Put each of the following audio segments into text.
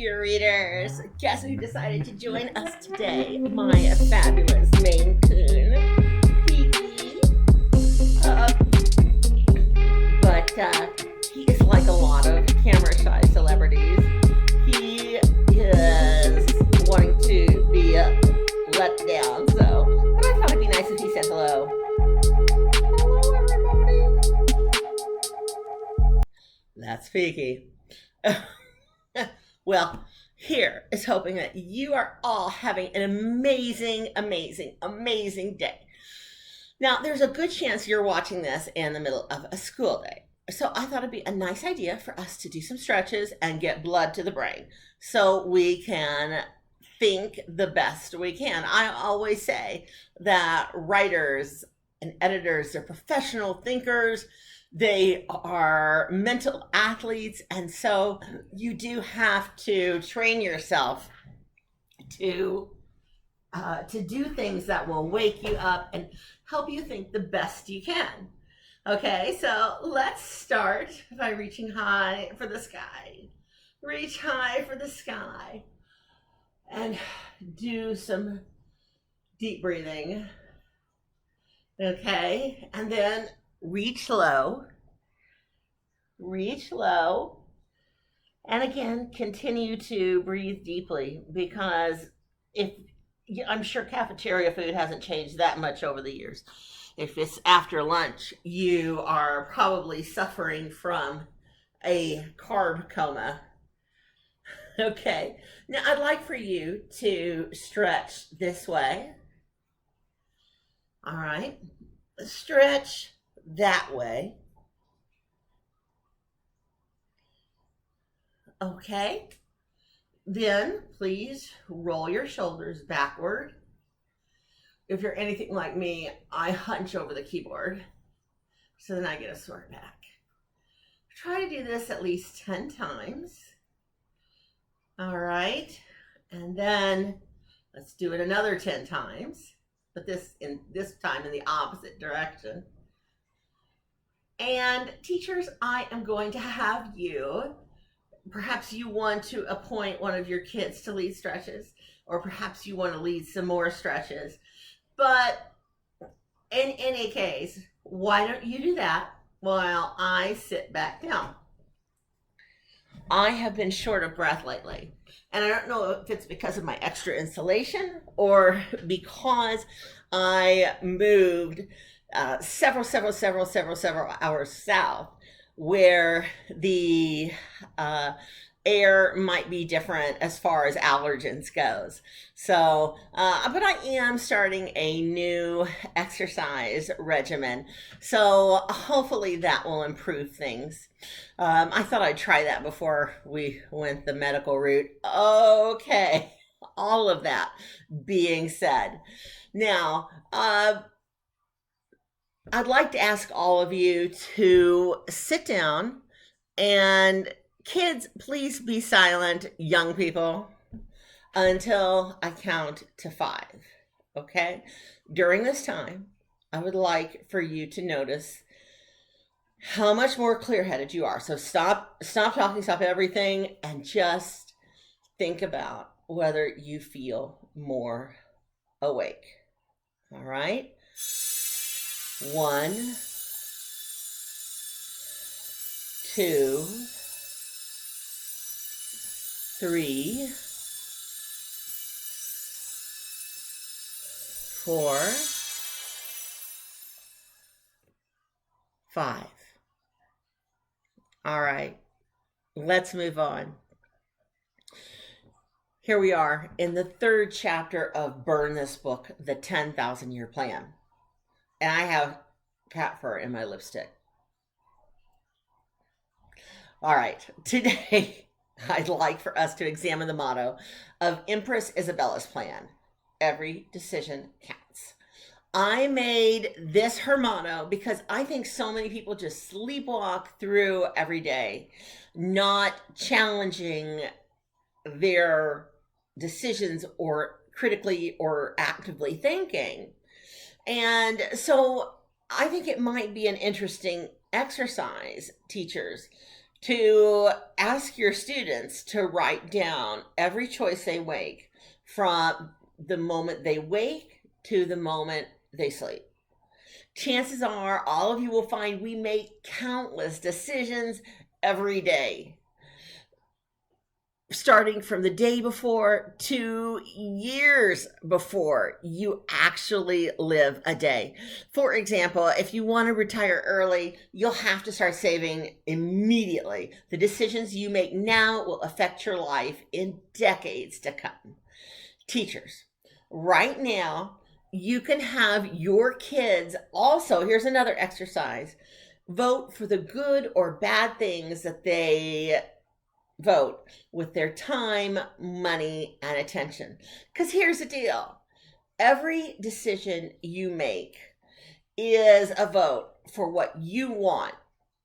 cheerleaders. Guess who decided to join us today? My fabulous Maine Coon, Piggy. Uh, but he is like a lot of camera shy celebrities. He is wanting to be let down. But I thought it'd be nice if he said hello. Hello, everybody. That's Piggy. Well, here is hoping that you are all having an amazing, amazing, amazing day. Now, there's a good chance you're watching this in the middle of a school day. So I thought it'd be a nice idea for us to do some stretches and get blood to the brain so we can think the best we can. I always say that writers and editors are professional thinkers. They are mental athletes, and so you do have to train yourself to do things that will wake you up and help you think the best you can. Okay, so let's start by reaching high for the sky. Reach high for the sky and do some deep breathing. Okay, and then reach low, and again, continue to breathe deeply because I'm sure cafeteria food hasn't changed that much over the years. If it's after lunch, you are probably suffering from a carb coma. Okay, now I'd like for you to stretch this way. All right, stretch that way. Okay, then please roll your shoulders backward. If you're anything like me, I hunch over the keyboard, so then I get a sore back. Try to do this at least 10 times. All right, and then let's do it another 10 times, but this time in the opposite direction. And teachers, I am going to have you, perhaps you want to appoint one of your kids to lead stretches, or perhaps you want to lead some more stretches. But in any case, why don't you do that while I sit back down? I have been short of breath lately, and I don't know if it's because of my extra insulation or because I moved several hours south where the air might be different as far as allergens goes. So, but I am starting a new exercise regimen. So hopefully that will improve things. I thought I'd try that before we went the medical route. Okay, all of that being said. Now, I'd like to ask all of you to sit down, and kids, please be silent, young people, until I count to 5, okay? During this time, I would like for you to notice how much more clear-headed you are. So stop talking, stop everything, and just think about whether you feel more awake, all right? 1, 2, 3, 4, 5. All right, let's move on. Here we are in the 3rd chapter of Burn This Book, The 10,000 Year Plan. And I have cat fur in my lipstick. All right, today I'd like for us to examine the motto of Empress Isabella's plan. Every decision counts. I made this her motto because I think so many people just sleepwalk through every day, not challenging their decisions or critically or actively thinking. And so I think it might be an interesting exercise, teachers, to ask your students to write down every choice they make from the moment they wake to the moment they sleep. Chances are all of you will find we make countless decisions every day, starting from the day before to years before you actually live a day. For example, if you want to retire early, you'll have to start saving immediately. The decisions you make now will affect your life in decades to come. Teachers, right now, you can have your kids also, here's another exercise, vote for the good or bad things that they vote with their time, money, and attention. Because here's the deal. Every decision you make is a vote for what you want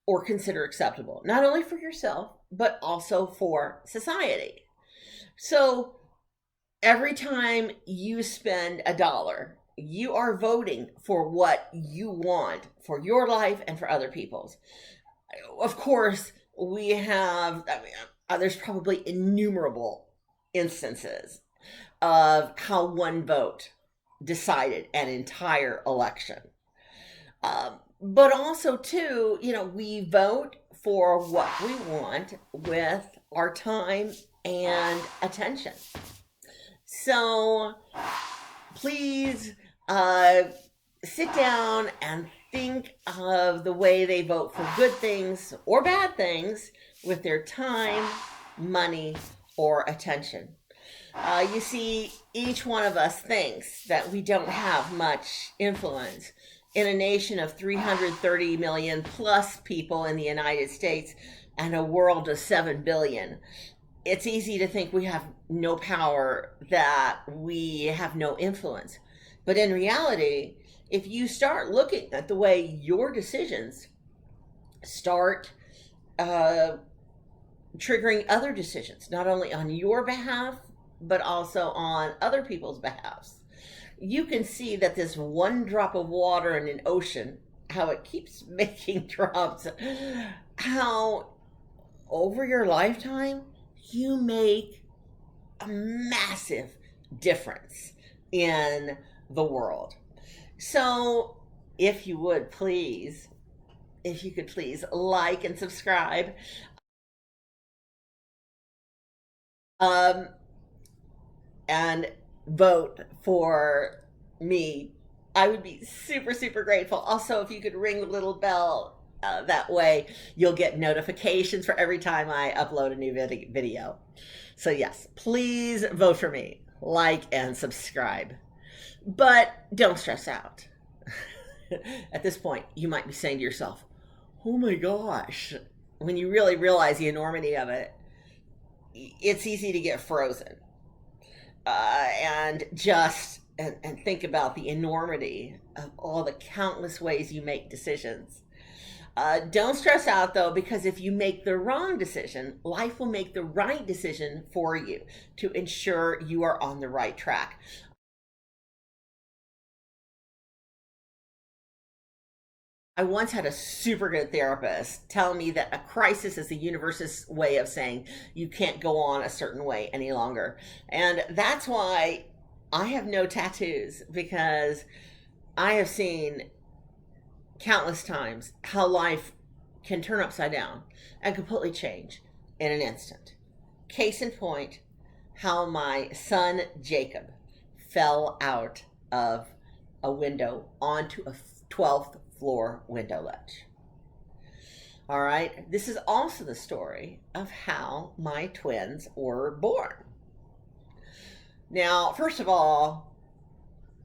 or consider acceptable, not only for yourself, but also for society. So every time you spend $1, you are voting for what you want for your life and for other people's. Of course, we have, there's probably innumerable instances of how one vote decided an entire election. But also, too, we vote for what we want with our time and attention. So please sit down and think of the way they vote for good things or bad things with their time, money, or attention. You see, each one of us thinks that we don't have much influence. In a nation of 330 million plus people in the United States and a world of 7 billion, it's easy to think we have no power, that we have no influence. But in reality, if you start looking at the way your decisions start triggering other decisions, not only on your behalf, but also on other people's behalfs, you can see that this one drop of water in an ocean, how it keeps making drops, how over your lifetime, you make a massive difference in the world. So if you would please, if you could please like and subscribe. And vote for me. I would be super, super grateful. Also, if you could ring the little bell, that way you'll get notifications for every time I upload a new video. So yes, please vote for me, like and subscribe. But don't stress out. At this point, you might be saying to yourself, oh my gosh, when you really realize the enormity of it, it's easy to get frozen. And think about the enormity of all the countless ways you make decisions. Don't stress out though, because if you make the wrong decision, life will make the right decision for you to ensure you are on the right track. I once had a super good therapist tell me that a crisis is the universe's way of saying you can't go on a certain way any longer. And that's why I have no tattoos, because I have seen countless times how life can turn upside down and completely change in an instant. Case in point, how my son Jacob fell out of a window onto a 12th floor window ledge. All right, this is also the story of how my twins were born. Now, first of all,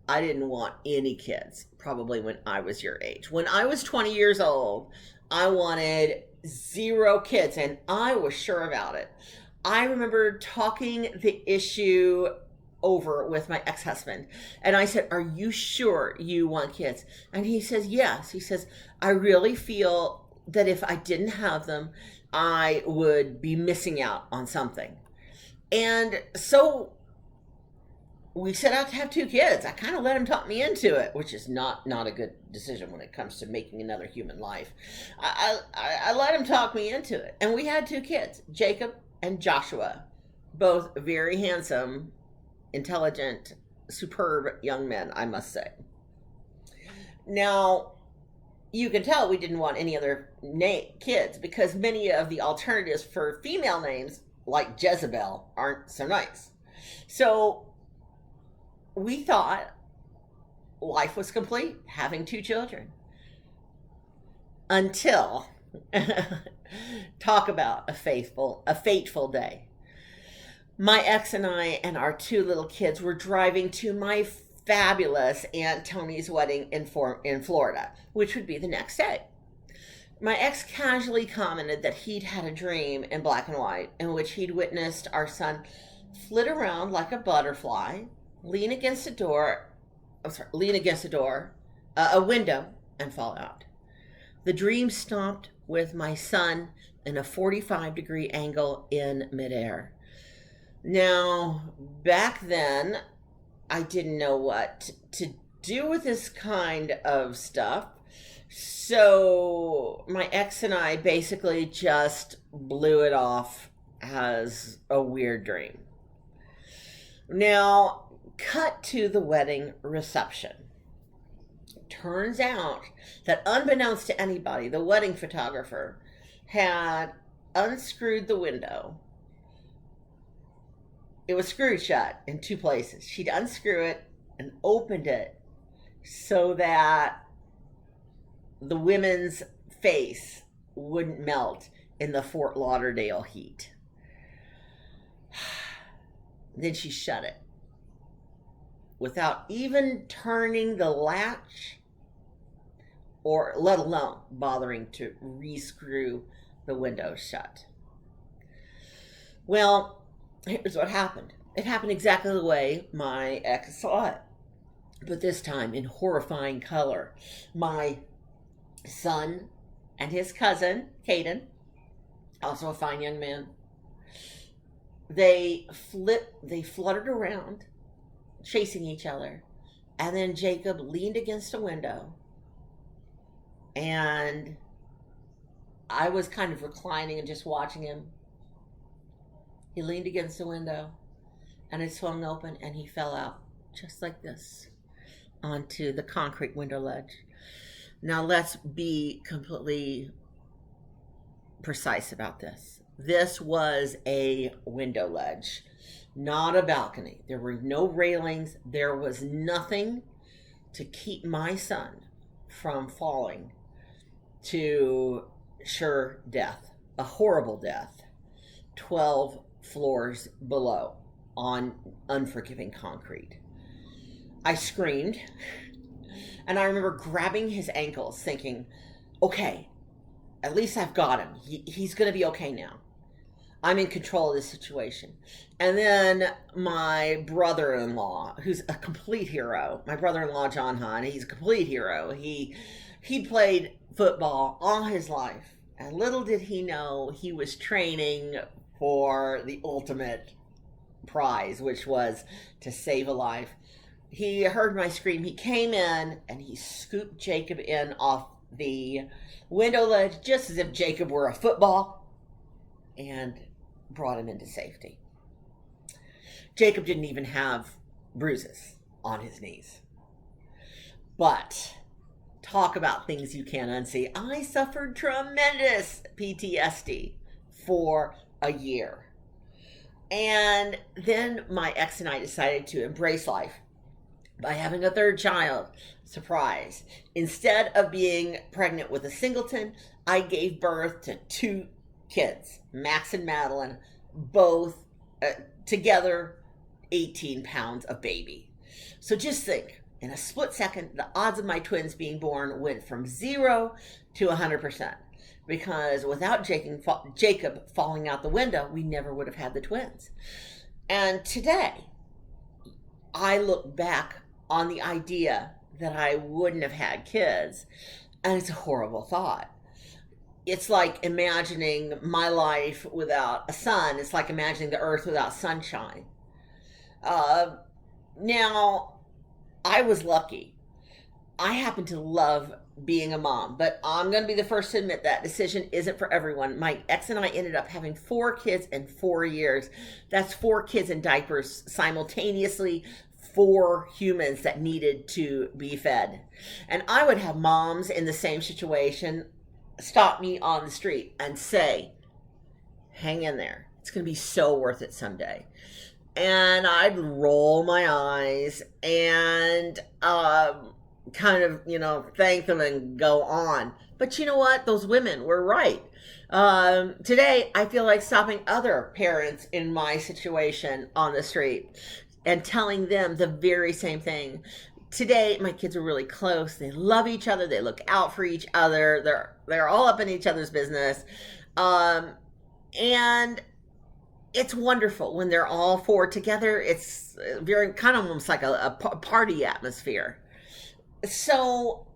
I didn't want any kids, probably when I was your age. When I was 20 years old, I wanted 0 kids, and I was sure about it. I remember talking the issue over with my ex-husband, and I said, are you sure you want kids? And he says, yes. He says, I really feel that if I didn't have them, I would be missing out on something. And so we set out to have 2 kids. I kind of let him talk me into it, which is not a good decision when it comes to making another human life. I let him talk me into it, and we had 2 kids, Jacob and Joshua, both very handsome, intelligent, superb young men, I must say. Now, you can tell we didn't want any other kids because many of the alternatives for female names, like Jezebel, aren't so nice. So we thought life was complete having 2 children. Until talk about a fateful day. My ex and I and our 2 little kids were driving to my fabulous Aunt Tony's wedding in Florida, which would be the next day. My ex casually commented that he'd had a dream in black and white in which he'd witnessed our son flit around like a butterfly, lean against a window, and fall out. The dream stopped with my son in a 45-degree angle in midair. Now, back then, I didn't know what to do with this kind of stuff. So my ex and I basically just blew it off as a weird dream. Now, cut to the wedding reception. Turns out that unbeknownst to anybody, the wedding photographer had unscrewed the window. It was screwed shut in 2 places. She'd unscrew it and opened it so that the women's face wouldn't melt in the Fort Lauderdale heat. Then she shut it without even turning the latch or let alone bothering to re-screw the window shut. Well, here's what happened. It happened exactly the way my ex saw it, but this time in horrifying color. My son and his cousin, Caden, also a fine young man, they fluttered around, chasing each other, and then Jacob leaned against a window, and I was kind of reclining and just watching him. He leaned against the window, and it swung open, and he fell out, just like this, onto the concrete window ledge. Now, let's be completely precise about this. This was a window ledge, not a balcony. There were no railings. There was nothing to keep my son from falling to sure death, a horrible death, 12 floors below on unforgiving concrete. I screamed, and I remember grabbing his ankles thinking, okay, at least I've got him. He's going to be okay now. I'm in control of this situation. And then my brother-in-law, who's a complete hero, my brother-in-law, John Hahn, he's a complete hero. He played football all his life. And little did he know he was training for the ultimate prize, which was to save a life. He heard my scream. He came in and he scooped Jacob in off the window ledge just as if Jacob were a football and brought him into safety. Jacob didn't even have bruises on his knees. But talk about things you can't unsee. I suffered tremendous PTSD for a year. And then my ex and I decided to embrace life by having a 3rd child. Surprise. Instead of being pregnant with a singleton, I gave birth to 2 kids, Max and Madeline, both together 18 pounds of baby. So just think, in a split second, the odds of my twins being born went from 0 to 100%. Because without Jacob falling out the window, we never would have had the twins. And today, I look back on the idea that I wouldn't have had kids, and it's a horrible thought. It's like imagining my life without a sun. It's like imagining the earth without sunshine. Now, I was lucky. I happen to love being a mom, but I'm going to be the first to admit that decision isn't for everyone. My ex and I ended up having 4 kids in 4 years. That's 4 kids in diapers simultaneously, 4 humans that needed to be fed. And I would have moms in the same situation stop me on the street and say, hang in there. It's going to be so worth it someday. And I'd roll my eyes and kind of, thank them and go on. But you know what? Those women were right. Today, I feel like stopping other parents in my situation on the street and telling them the very same thing. Today, my kids are really close. They love each other. They look out for each other. They're all up in each other's business, and it's wonderful when they're all 4 together. It's very kind of almost like a party atmosphere. So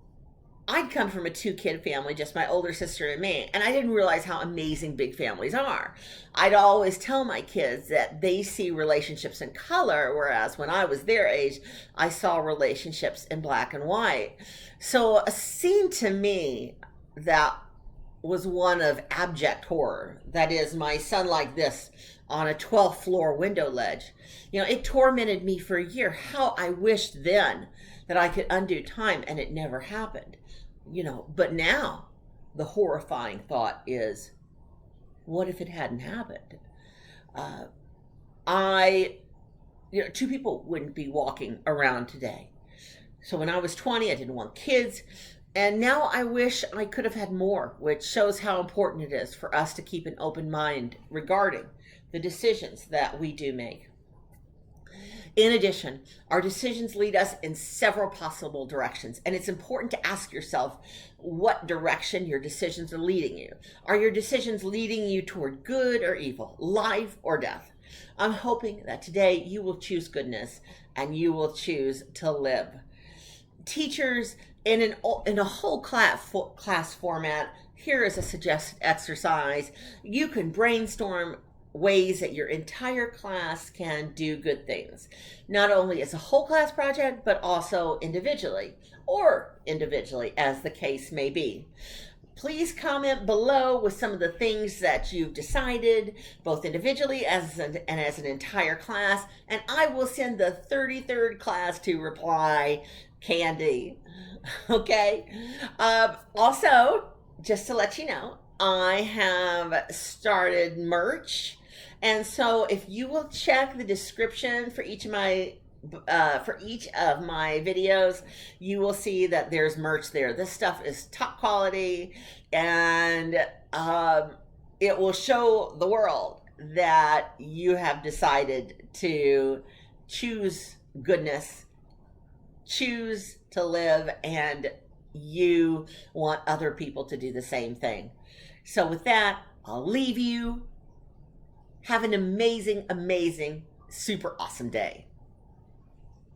I'd come from a 2-kid family, just my older sister and me, and I didn't realize how amazing big families are. I'd always tell my kids that they see relationships in color, whereas when I was their age, I saw relationships in black and white. So a scene to me that was one of abject horror, that is, my son like this on a 12th floor window ledge, it tormented me for a year. How I wished then that I could undo time, and it never happened. But now the horrifying thought is, what if it hadn't happened? I 2 people wouldn't be walking around today. So when I was 20, I didn't want kids. And now I wish I could have had more, which shows how important it is for us to keep an open mind regarding the decisions that we do make. In addition, our decisions lead us in several possible directions, and it's important to ask yourself what direction your decisions are leading you. Are your decisions leading you toward good or evil, life or death? I'm hoping that today you will choose goodness and you will choose to live. Teachers, in a whole class format, here is a suggested exercise. You can brainstorm ways that your entire class can do good things, not only as a whole class project, but also individually, as the case may be. Please comment below with some of the things that you've decided, both individually and as an entire class, and I will send the 33rd class to reply candy. Okay? Also, just to let you know, I have started merch. And so if you will check the description for each of my videos, you will see that there's merch there. This stuff is top quality, and it will show the world that you have decided to choose goodness, choose to live, and you want other people to do the same thing. So with that, I'll leave you. Have an amazing, amazing, super awesome day.